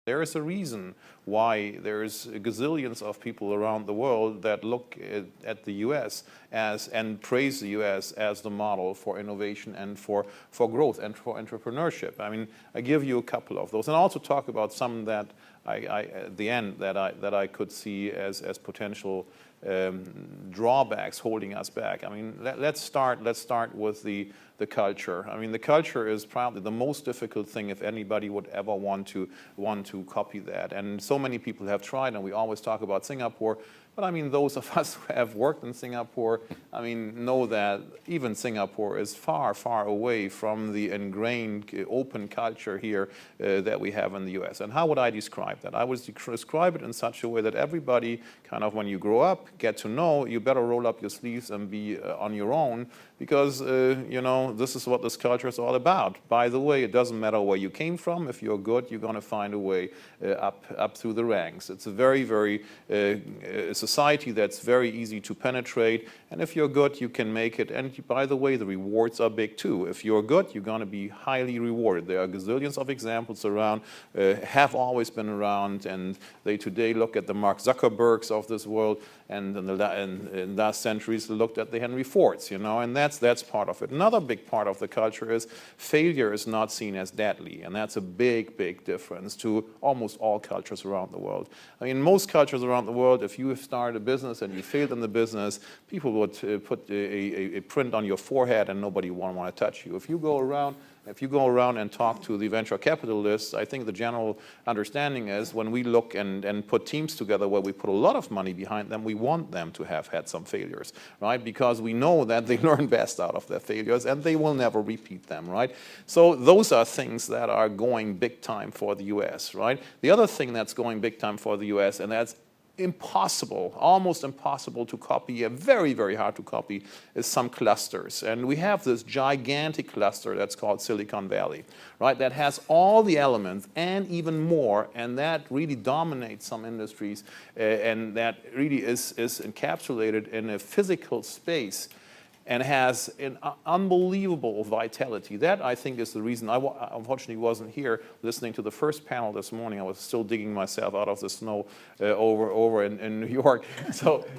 There is a reason why there's gazillions of people around the world that look at the US and praise the US as the model for innovation and for growth and for entrepreneurship. I mean, I give you a couple of those, and also talk about some that at the end that I could see as potential drawbacks holding us back. I mean, let's start with the culture. I mean, the culture is probably the most difficult thing if anybody would ever want to copy that. And so many people have tried, and we always talk about Singapore. But I mean, those of us who have worked in Singapore, I mean, know that even Singapore is far, far away from the ingrained open culture here that we have in the US. And how would I describe that? I would describe it in such a way that everybody kind of, when you grow up, get to know, you better roll up your sleeves and be on your own, because, you know, this is what this culture is all about. By the way, it doesn't matter where you came from. If you're good, you're going to find a way up through the ranks. It's a very, very society that's very easy to penetrate. And if you're good, you can make it. And by the way, the rewards are big too. If you're good, you're going to be highly rewarded. There are gazillions of examples around, have always been around, and they today look at the Mark Zuckerbergs of this world, and in last centuries looked at the Henry Fords, you know, and that's part of it. Another big part of the culture is failure is not seen as deadly, and that's a big, big difference to almost all cultures around the world. I mean, most cultures around the world, if you have started a business and you failed in the business, people would put a print on your forehead and nobody would want to touch you. If you go around and talk to the venture capitalists, I think the general understanding is when we look and put teams together where we put a lot of money behind them, we want them to have had some failures, right? Because we know that they learn best out of their failures and they will never repeat them, right? So those are things that are going big time for the US, right? The other thing that's going big time for the US, and that's impossible, almost impossible to copy, and very, very hard to copy, is some clusters. And we have this gigantic cluster that's called Silicon Valley, right? That has all the elements and even more, and that really dominates some industries, and that really is encapsulated in a physical space and has an unbelievable vitality. That, I think, is the reason I unfortunately wasn't here listening to the first panel this morning. I was still digging myself out of the snow over in New York. But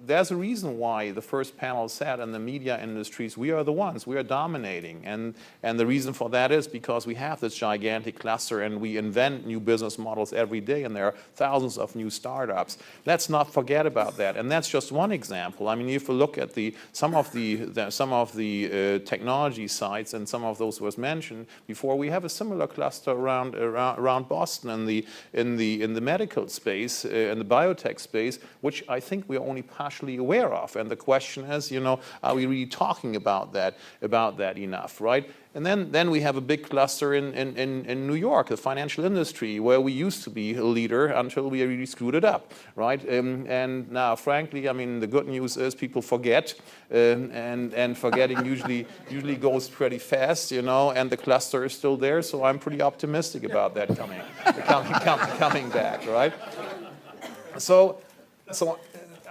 there's a reason why the first panel said in the media industries, we are the ones, we are dominating. And the reason for that is because we have this gigantic cluster and we invent new business models every day, and there are thousands of new startups. Let's not forget about that. And that's just one example. I mean, if you look at some of the technology sites, and some of those was mentioned before, we have a similar cluster around Boston in the medical space, in the biotech space, which I think we are only partially aware of. And the question is, you know, are we really talking about that enough, right? And then we have a big cluster in New York, the financial industry, where we used to be a leader until we really screwed it up, right? And now, frankly, I mean, the good news is people forget, and forgetting usually goes pretty fast, you know, and the cluster is still there, so I'm pretty optimistic about that coming back, right? So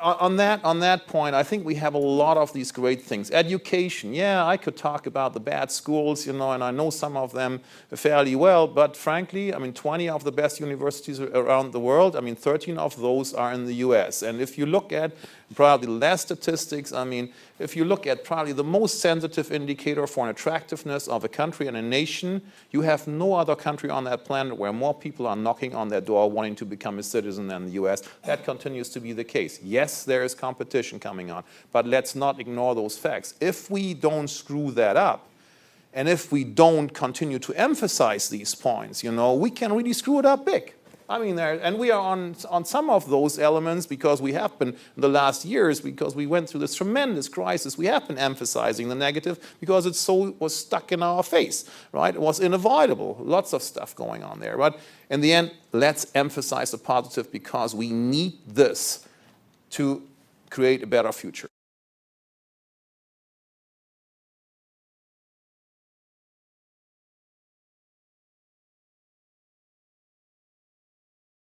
on that point, I think we have a lot of these great things. Education, yeah, I could talk about the bad schools, you know, and I know some of them fairly well, but frankly, I mean, 20 of the best universities around the world, I mean, 13 of those are in the US. And if you look at probably less statistics, I mean, if you look at probably the most sensitive indicator for an attractiveness of a country and a nation, you have no other country on that planet where more people are knocking on their door wanting to become a citizen than the US. That continues to be the case. Yes, there is competition coming on, but let's not ignore those facts. If we don't screw that up, and if we don't continue to emphasize these points, you know, we can really screw it up big. I mean, and we are on some of those elements because we have been, in the last years, because we went through this tremendous crisis, we have been emphasizing the negative because it was stuck in our face, right? It was unavoidable, lots of stuff going on there. But in the end, let's emphasize the positive because we need this to create a better future.